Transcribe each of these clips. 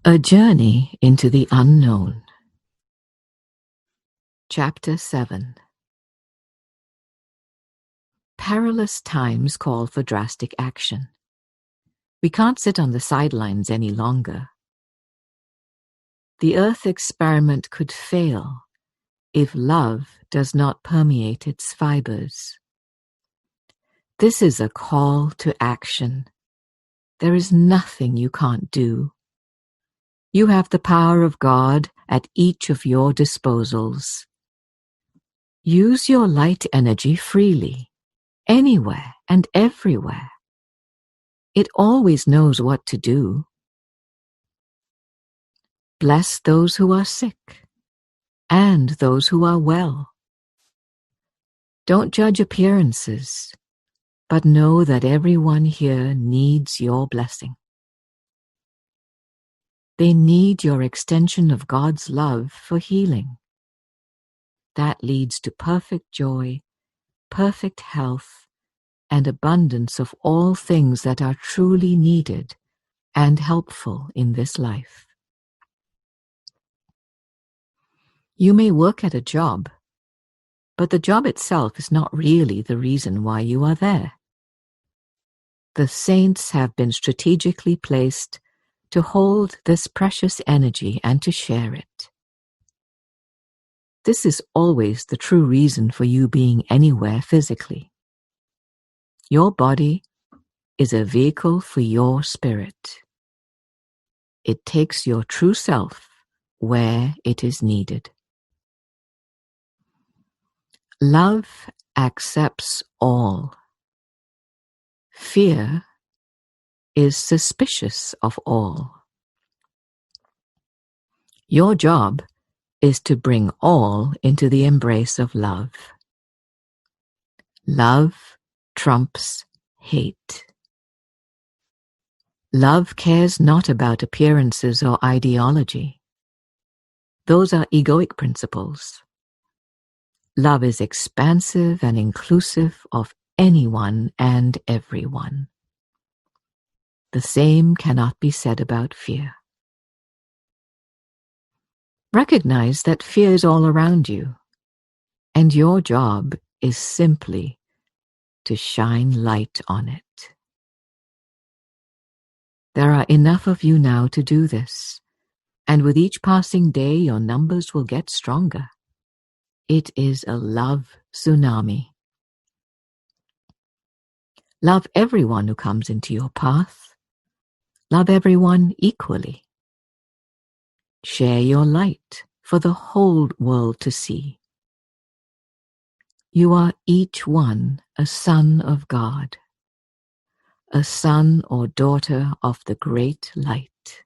A Journey into the Unknown. Chapter 7. Perilous times call for drastic action. We can't sit on the sidelines any longer. The Earth experiment could fail if love does not permeate its fibers. This is a call to action. There is nothing you can't do. You have the power of God at each of your disposals. Use your light energy freely, anywhere and everywhere. It always knows what to do. Bless those who are sick and those who are well. Don't judge appearances, but know that everyone here needs your blessing. They need your extension of God's love for healing. That leads to perfect joy, perfect health, and abundance of all things that are truly needed and helpful in this life. You may work at a job, but the job itself is not really the reason why you are there. The saints have been strategically placed to hold this precious energy and to share it. This is always the true reason for you being anywhere physically. Your body is a vehicle for your spirit. It takes your true self where it is needed. Love accepts all. Fear is suspicious of all. Your job is to bring all into the embrace of love. Love trumps hate. Love cares not about appearances or ideology. Those are egoic principles. Love is expansive and inclusive of anyone and everyone. The same cannot be said about fear. Recognize that fear is all around you, and your job is simply to shine light on it. There are enough of you now to do this, and with each passing day your numbers will get stronger. It is a love tsunami. Love everyone who comes into your path. Love everyone equally. Share your light for the whole world to see. You are each one a son of God, a son or daughter of the great light.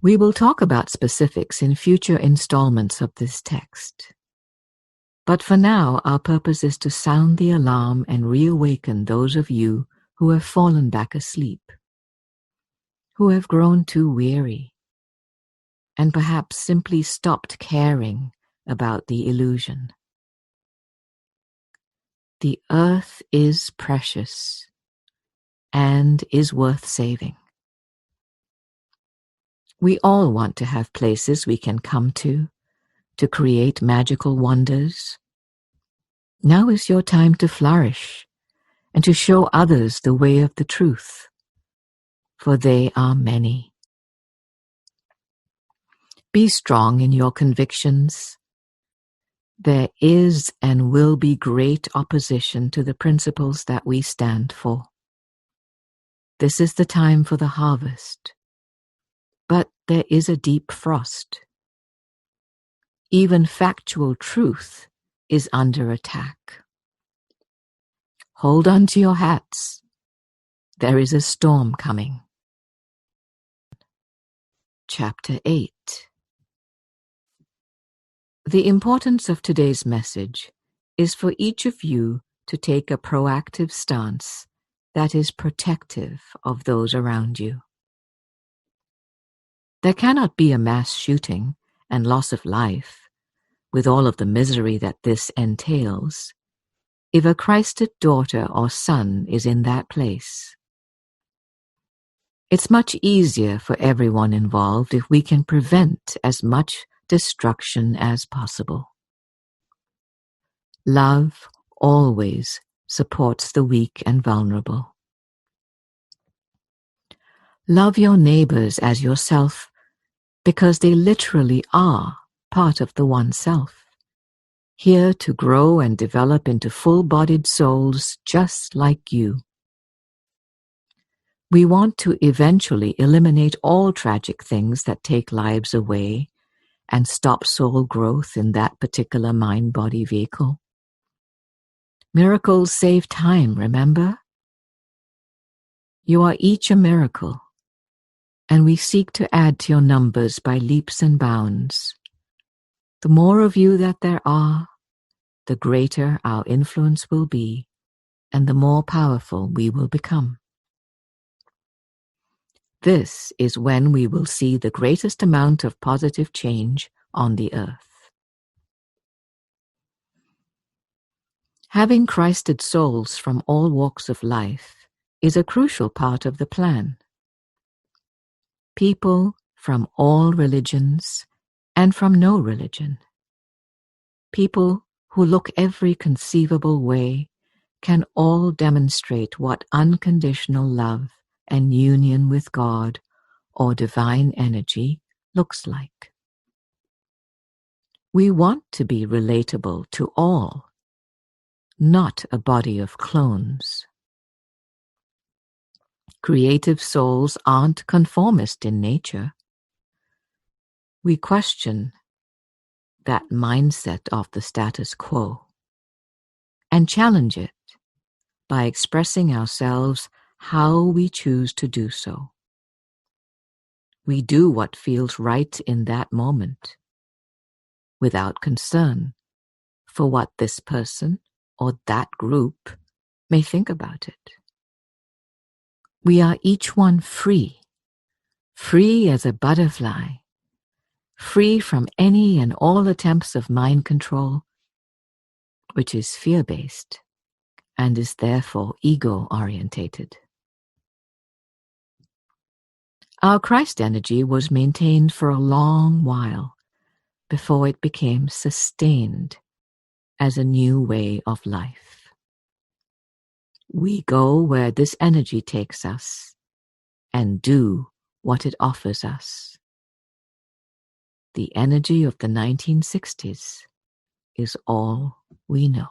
We will talk about specifics in future installments of this text. But for now, our purpose is to sound the alarm and reawaken those of you who have fallen back asleep, who have grown too weary, and perhaps simply stopped caring about the illusion. The earth is precious and is worth saving. We all want to have places we can come to create magical wonders. Now is your time to flourish and to show others the way of the truth, for they are many. Be strong in your convictions. There is and will be great opposition to the principles that we stand for. This is the time for the harvest, but there is a deep frost. Even factual truth is under attack. Hold on to your hats. There is a storm coming. Chapter 8. The importance of today's message is for each of you to take a proactive stance that is protective of those around you. There cannot be a mass shooting and loss of life, with all of the misery that this entails, if a Christed daughter or son is in that place. It's much easier for everyone involved if we can prevent as much destruction as possible. Love always supports the weak and vulnerable. Love your neighbors as yourself because they literally are part of the one self, here to grow and develop into full-bodied souls just like you. We want to eventually eliminate all tragic things that take lives away and stop soul growth in that particular mind-body vehicle. Miracles save time, remember? You are each a miracle, and we seek to add to your numbers by leaps and bounds. The more of you that there are, the greater our influence will be, and the more powerful we will become. This is when we will see the greatest amount of positive change on the earth. Having Christed souls from all walks of life is a crucial part of the plan. People from all religions and from no religion. People who look every conceivable way can all demonstrate what unconditional love and union with God or divine energy looks like. We want to be relatable to all, not a body of clones. Creative souls aren't conformist in nature. We question that mindset of the status quo and challenge it by expressing ourselves how we choose to do so. We do what feels right in that moment, without concern for what this person or that group may think about it. We are each one free, free as a butterfly, free from any and all attempts of mind control, which is fear-based and is therefore ego-orientated. Our Christ energy was maintained for a long while before it became sustained as a new way of life. We go where this energy takes us and do what it offers us. The energy of the 1960s is all we know.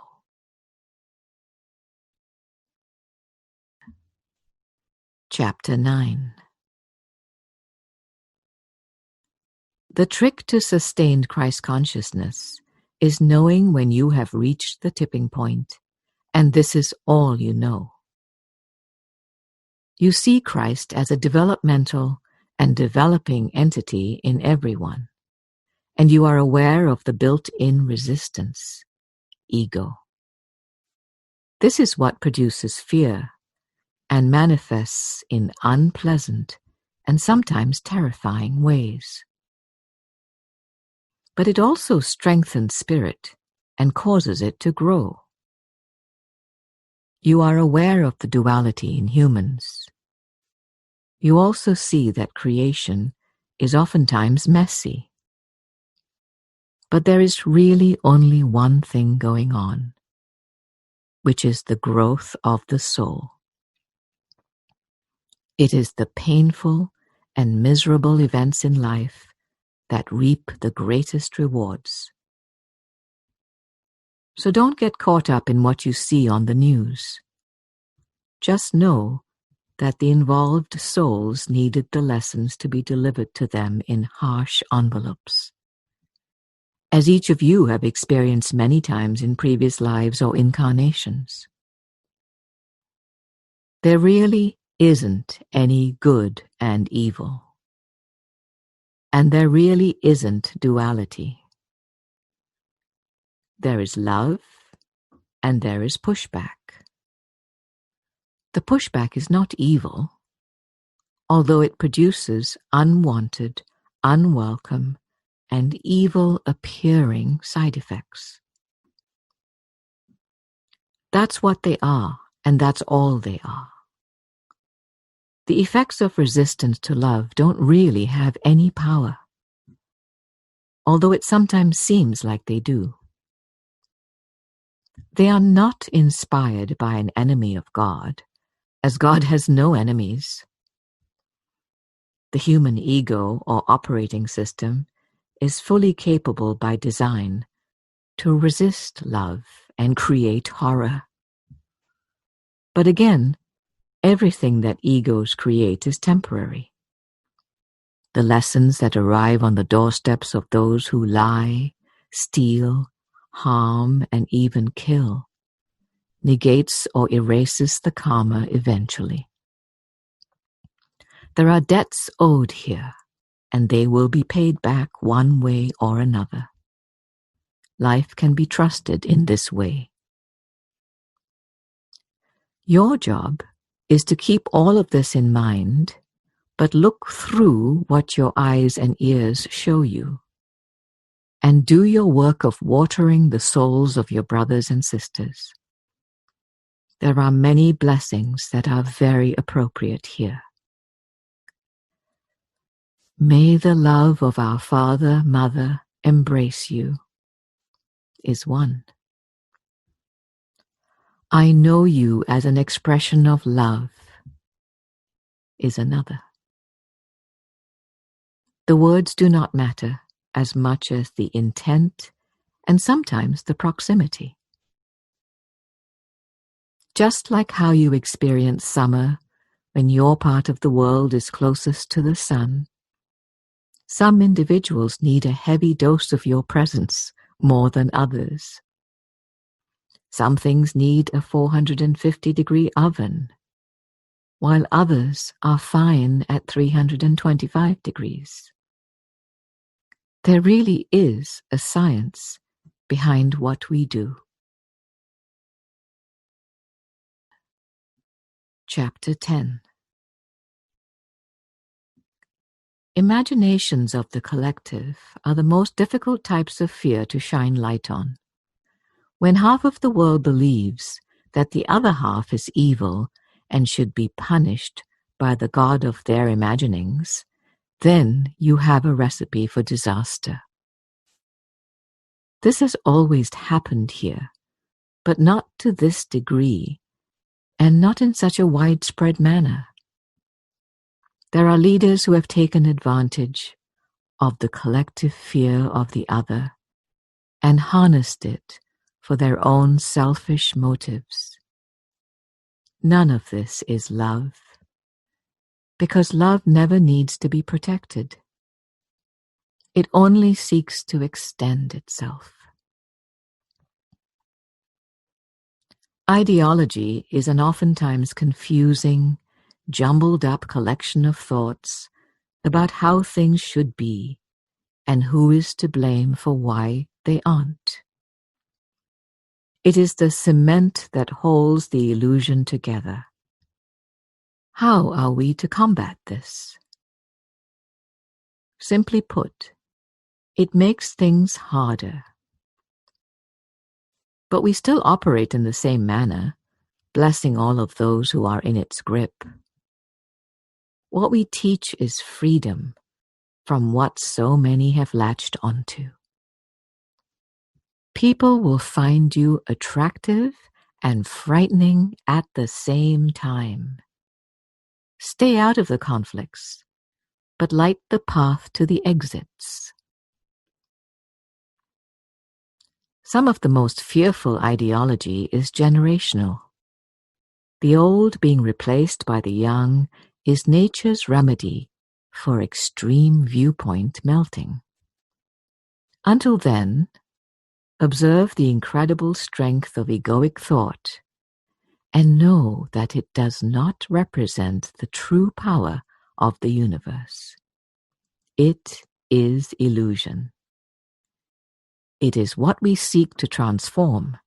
Chapter 9. The trick to sustained Christ consciousness is knowing when you have reached the tipping point, and this is all you know. You see Christ as a developmental and developing entity in everyone, and you are aware of the built-in resistance, ego. This is what produces fear and manifests in unpleasant and sometimes terrifying ways. But it also strengthens spirit and causes it to grow. You are aware of the duality in humans. You also see that creation is oftentimes messy. But there is really only one thing going on, which is the growth of the soul. It is the painful and miserable events in life that reap the greatest rewards. So don't get caught up in what you see on the news. Just know that the involved souls needed the lessons to be delivered to them in harsh envelopes, as each of you have experienced many times in previous lives or incarnations. There really isn't any good and evil. And there really isn't duality. There is love, and there is pushback. The pushback is not evil, although it produces unwanted, unwelcome, and evil-appearing side effects. That's what they are, and that's all they are. The effects of resistance to love don't really have any power, although it sometimes seems like they do. They are not inspired by an enemy of God, as God has no enemies. The human ego or operating system is fully capable by design to resist love and create horror. But again, everything that egos create is temporary. The lessons that arrive on the doorsteps of those who lie, steal, harm, and even kill negates or erases the karma eventually. There are debts owed here, and they will be paid back one way or another. Life can be trusted in this way. Your job is to keep all of this in mind, but look through what your eyes and ears show you, and do your work of watering the souls of your brothers and sisters. There are many blessings that are very appropriate here. May the love of our Father, Mother embrace you, is one. I know you as an expression of love, is another. The words do not matter as much as the intent and sometimes the proximity. Just like how you experience summer when your part of the world is closest to the sun, some individuals need a heavy dose of your presence more than others. Some things need a 450-degree oven, while others are fine at 325 degrees. There really is a science behind what we do. Chapter 10. Imaginations of the collective are the most difficult types of fear to shine light on. When half of the world believes that the other half is evil and should be punished by the god of their imaginings, then you have a recipe for disaster. This has always happened here, but not to this degree, and not in such a widespread manner. There are leaders who have taken advantage of the collective fear of the other and harnessed it for their own selfish motives. None of this is love, because love never needs to be protected. It only seeks to extend itself. Ideology is an oftentimes confusing, jumbled-up collection of thoughts about how things should be and who is to blame for why they aren't. It is the cement that holds the illusion together. How are we to combat this? Simply put, it makes things harder. But we still operate in the same manner, blessing all of those who are in its grip. What we teach is freedom from what so many have latched onto. People will find you attractive and frightening at the same time. Stay out of the conflicts, but light the path to the exits. Some of the most fearful ideology is generational. The old being replaced by the young is nature's remedy for extreme viewpoint melting. Until then, observe the incredible strength of egoic thought and know that it does not represent the true power of the universe. It is illusion. It is what we seek to transform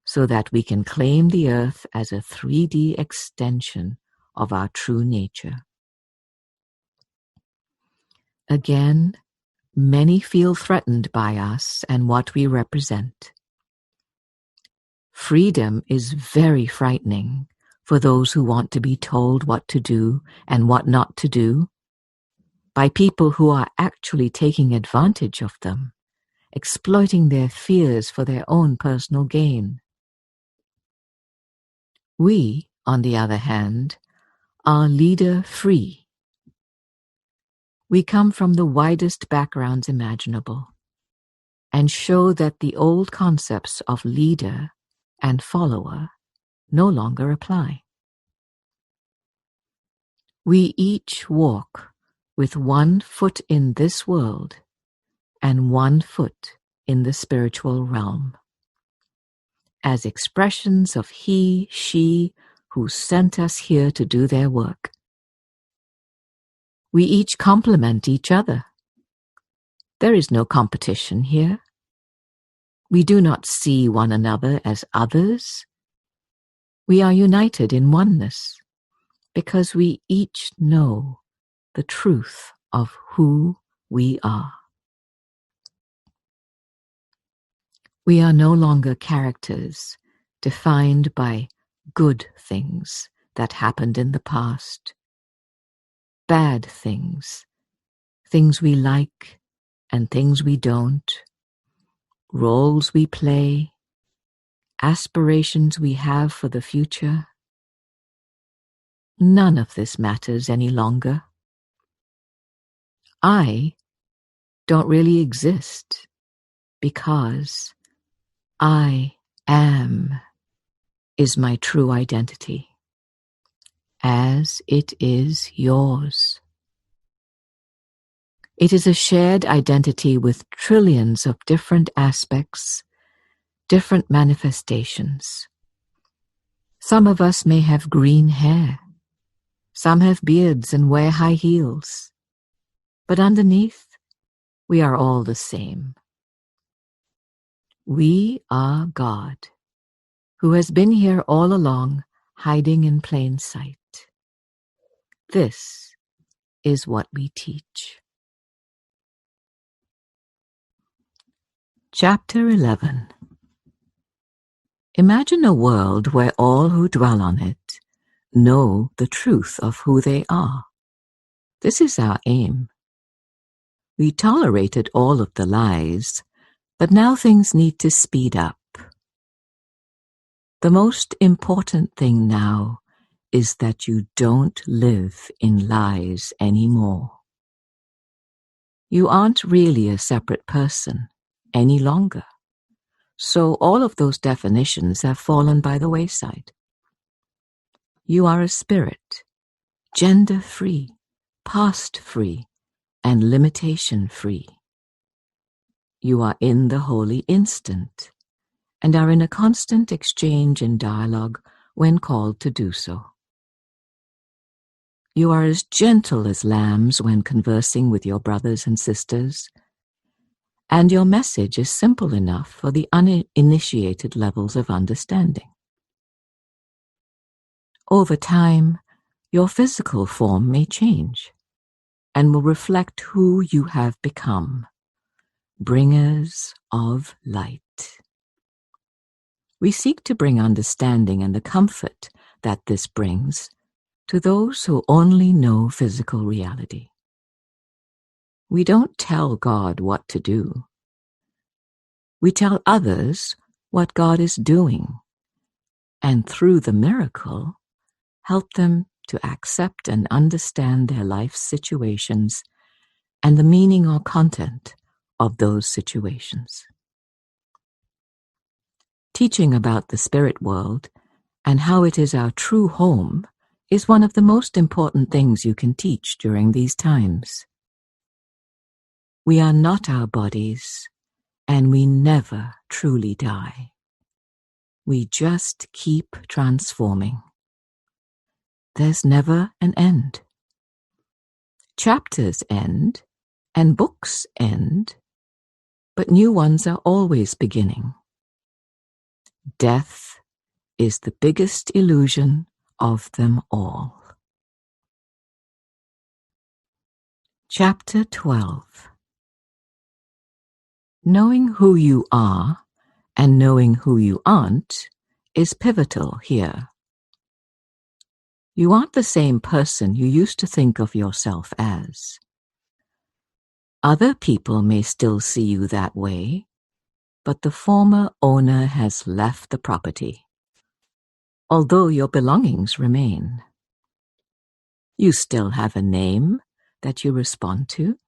so that we can claim the earth as a 3D extension of our true nature. Again, many feel threatened by us and what we represent. Freedom is very frightening for those who want to be told what to do and what not to do, by people who are actually taking advantage of them, exploiting their fears for their own personal gain. We, on the other hand, are leader-free. We come from the widest backgrounds imaginable and show that the old concepts of leader and follower no longer apply. We each walk with 1 foot in this world and 1 foot in the spiritual realm, as expressions of he, she, who sent us here to do their work. We each complement each other. There is no competition here. We do not see one another as others. We are united in oneness because we each know the truth of who we are. We are no longer characters defined by good things that happened in the past, bad things, things we like and things we don't, roles we play, aspirations we have for the future. None of this matters any longer. I don't really exist because I am is my true identity, as it is yours. It is a shared identity with trillions of different aspects, different manifestations. Some of us may have green hair. Some have beards and wear high heels. But underneath, we are all the same. We are God, who has been here all along, hiding in plain sight. This is what we teach. Chapter 11. Imagine a world where all who dwell on it know the truth of who they are. This is our aim. We tolerated all of the lies, but now things need to speed up. The most important thing now is that you don't live in lies anymore. You aren't really a separate person any longer, so all of those definitions have fallen by the wayside. You are a spirit, gender-free, past-free, and limitation-free. You are in the holy instant and are in a constant exchange and dialogue when called to do so. You are as gentle as lambs when conversing with your brothers and sisters, and your message is simple enough for the uninitiated levels of understanding. Over time, your physical form may change and will reflect who you have become, bringers of light. We seek to bring understanding and the comfort that this brings to those who only know physical reality. We don't tell God what to do. We tell others what God is doing, and through the miracle, help them to accept and understand their life situations and the meaning or content of those situations. Teaching about the spirit world and how it is our true home is one of the most important things you can teach during these times. We are not our bodies, and we never truly die. We just keep transforming. There's never an end. Chapters end, and books end, but new ones are always beginning. Death is the biggest illusion of them all. Chapter 12. Knowing who you are and knowing who you aren't is pivotal here. You aren't the same person you used to think of yourself as. Other people may still see you that way, but the former owner has left the property, although your belongings remain. You still have a name that you respond to.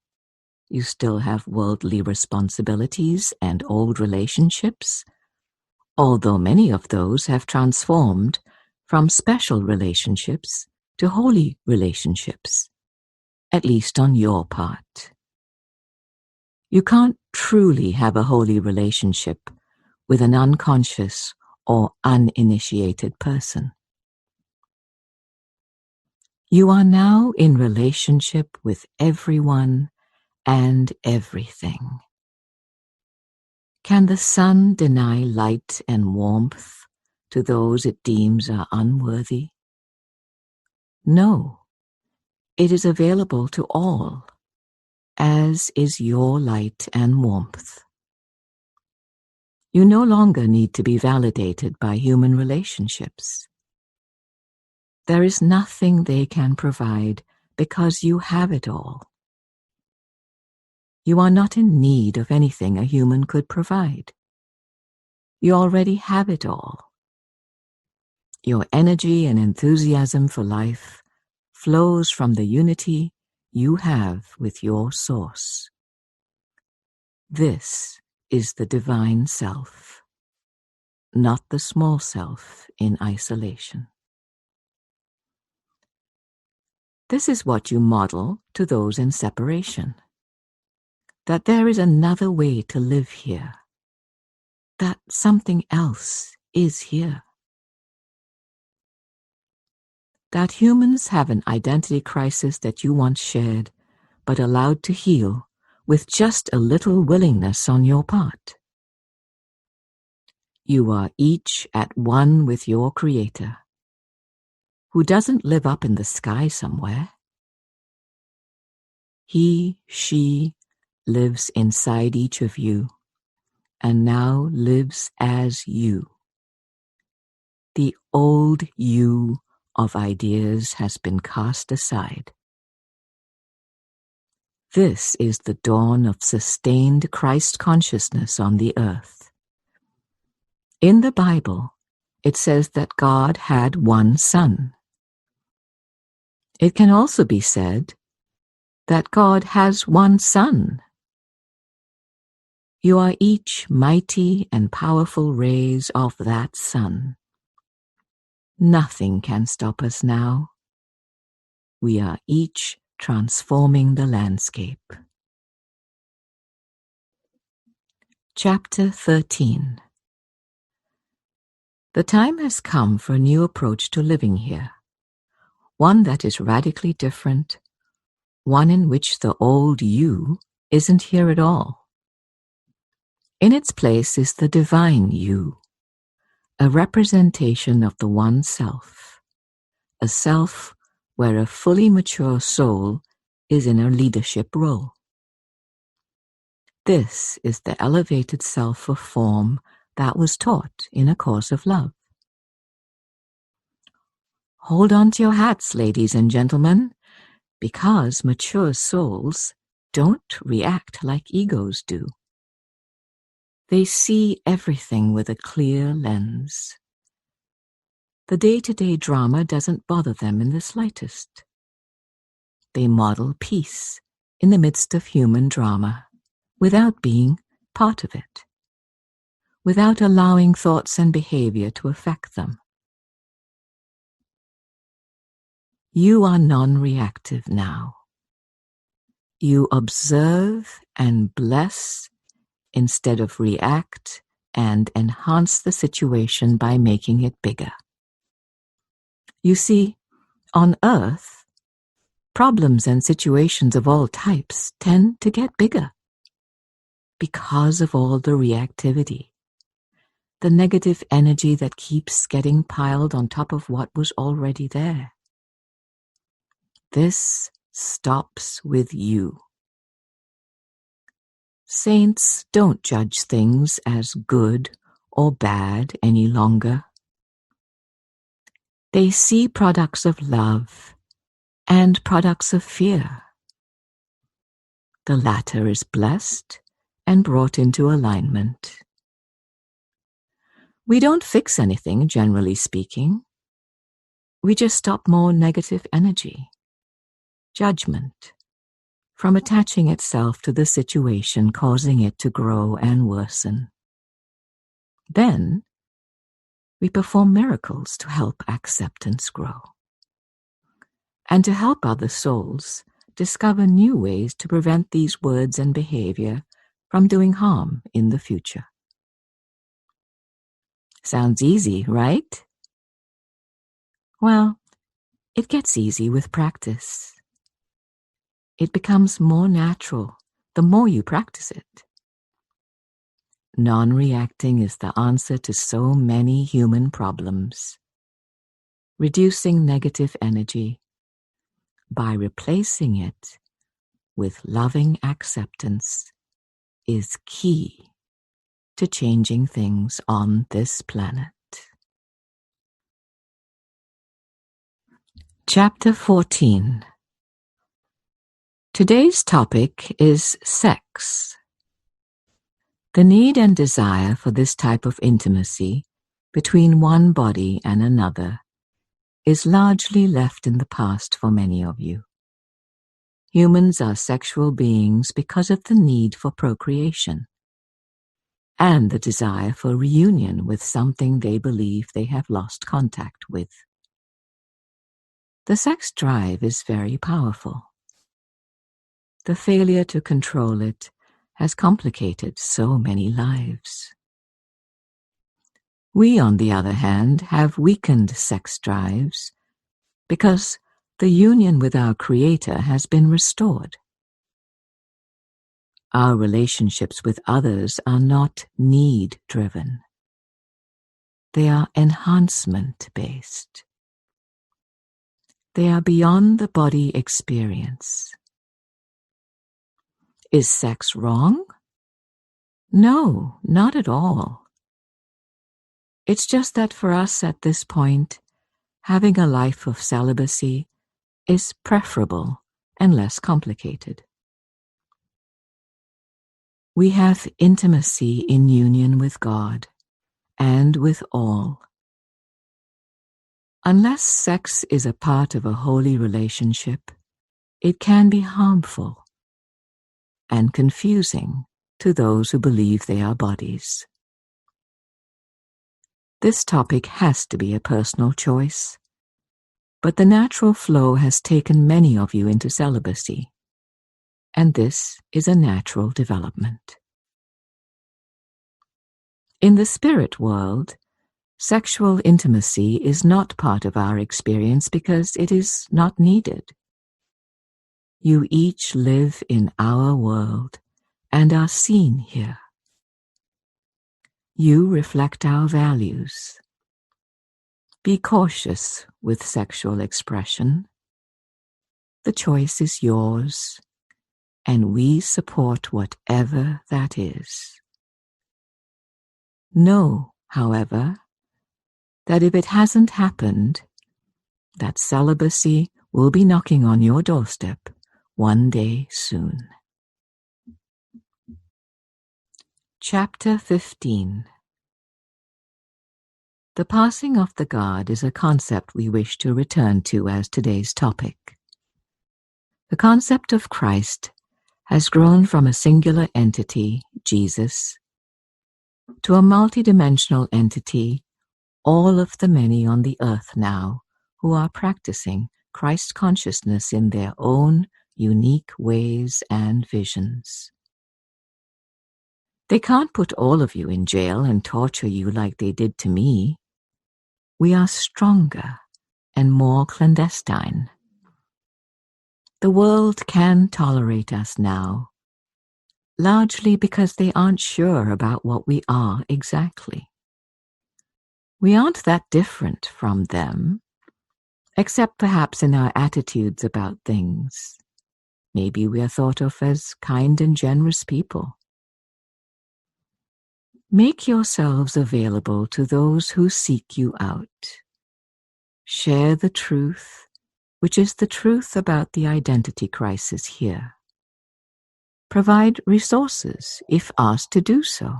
You still have worldly responsibilities and old relationships, although many of those have transformed from special relationships to holy relationships, at least on your part. You can't truly have a holy relationship with an unconscious or uninitiated person. You are now in relationship with everyone and everything. Can the sun deny light and warmth to those it deems are unworthy? No, it is available to all, as is your light and warmth. You no longer need to be validated by human relationships. There is nothing they can provide because you have it all. You are not in need of anything a human could provide. You already have it all. Your energy and enthusiasm for life flows from the unity you have with your source. This is the divine self, not the small self in isolation. This is what you model to those in separation. That there is another way to live here. That something else is here. That humans have an identity crisis that you once shared, but allowed to heal with just a little willingness on your part. You are each at one with your Creator, who doesn't live up in the sky somewhere. He, she, lives inside each of you, and now lives as you. The old you of ideas has been cast aside. This is the dawn of sustained Christ consciousness on the earth. In the Bible, it says that God had one Son. It can also be said that God has one Son. You are each mighty and powerful rays of that Sun. Nothing can stop us now. We are each transforming the landscape. Chapter 13. The time has come for a new approach to living here, one that is radically different, one in which the old you isn't here at all. In its place is the divine you, a representation of the one self, a self where a fully mature soul is in a leadership role. This is the elevated self of form that was taught in A Course of Love. Hold on to your hats, ladies and gentlemen, because mature souls don't react like egos do. They see everything with a clear lens. The day-to-day drama doesn't bother them in the slightest. They model peace in the midst of human drama, without being part of it, without allowing thoughts and behavior to affect them. You are non-reactive now. You observe and bless instead of react and enhance the situation by making it bigger. You see, on Earth, problems and situations of all types tend to get bigger because of all the reactivity, the negative energy that keeps getting piled on top of what was already there. This stops with you. Saints don't judge things as good or bad any longer. They see products of love and products of fear. The latter is blessed and brought into alignment. We don't fix anything, generally speaking. We just stop more negative energy, judgment, from attaching itself to the situation, causing it to grow and worsen. Then, we perform miracles to help acceptance grow, and to help other souls discover new ways to prevent these words and behavior from doing harm in the future. Sounds easy, right? Well, it gets easy with practice. It becomes more natural the more you practice it. Non-reacting is the answer to so many human problems. Reducing negative energy by replacing it with loving acceptance is key to changing things on this planet. Chapter 14. Today's topic is sex. The need and desire for this type of intimacy between one body and another is largely left in the past for many of you. Humans are sexual beings because of the need for procreation and the desire for reunion with something they believe they have lost contact with. The sex drive is very powerful. The failure to control it has complicated so many lives. We, on the other hand, have weakened sex drives because the union with our Creator has been restored. Our relationships with others are not need-driven. They are enhancement-based. They are beyond the body experience. Is sex wrong? No, not at all. It's just that for us at this point, having a life of celibacy is preferable and less complicated. We have intimacy in union with God and with all. Unless sex is a part of a holy relationship, it can be harmful and confusing to those who believe they are bodies. This topic has to be a personal choice, but the natural flow has taken many of you into celibacy, and this is a natural development. In the spirit world, sexual intimacy is not part of our experience because it is not needed. You each live in our world and are seen here. You reflect our values. Be cautious with sexual expression. The choice is yours, and we support whatever that is. Know, however, that if it hasn't happened, that celibacy will be knocking on your doorstep one day soon. Chapter 15. The passing of the guard is a concept we wish to return to as today's topic. The concept of Christ has grown from a singular entity, Jesus, to a multidimensional entity, all of the many on the earth now who are practicing Christ consciousness in their own unique ways and visions. They can't put all of you in jail and torture you like they did to me. We are stronger and more clandestine. The world can tolerate us now, largely because they aren't sure about what we are exactly. We aren't that different from them, except perhaps in our attitudes about things. Maybe we are thought of as kind and generous people. Make yourselves available to those who seek you out. Share the truth, which is the truth about the identity crisis here. Provide resources if asked to do so.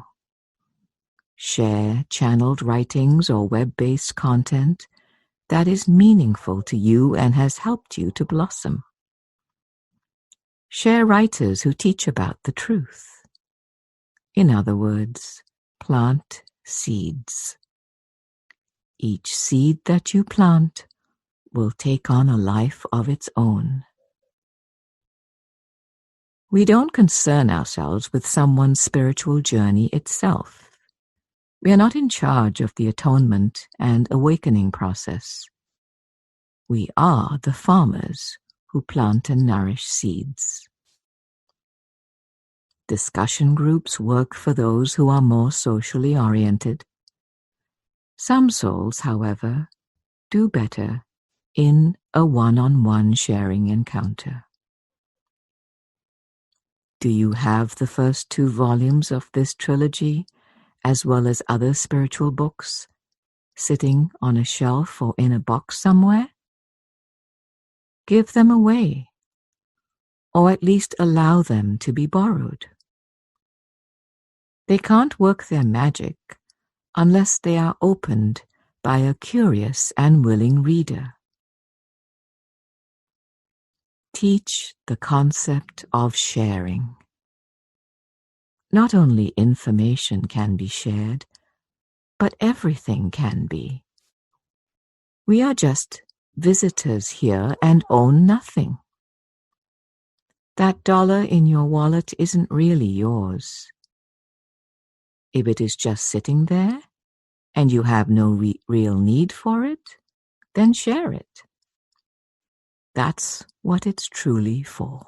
Share channeled writings or web-based content that is meaningful to you and has helped you to blossom. Share writers who teach about the truth. In other words, plant seeds. Each seed that you plant will take on a life of its own. We don't concern ourselves with someone's spiritual journey itself. We are not in charge of the atonement and awakening process. We are the farmers who plant and nourish seeds. Discussion groups work for those who are more socially oriented. Some souls, however, do better in a one-on-one sharing encounter. Do you have the first 2 volumes of this trilogy, as well as other spiritual books, sitting on a shelf or in a box somewhere? Give them away, or at least allow them to be borrowed. They can't work their magic unless they are opened by a curious and willing reader. Teach the concept of sharing. Not only information can be shared, but everything can be. We are just visitors here and own nothing. That dollar in your wallet isn't really yours. If it is just sitting there, and you have no real need for it, then share it. That's what it's truly for.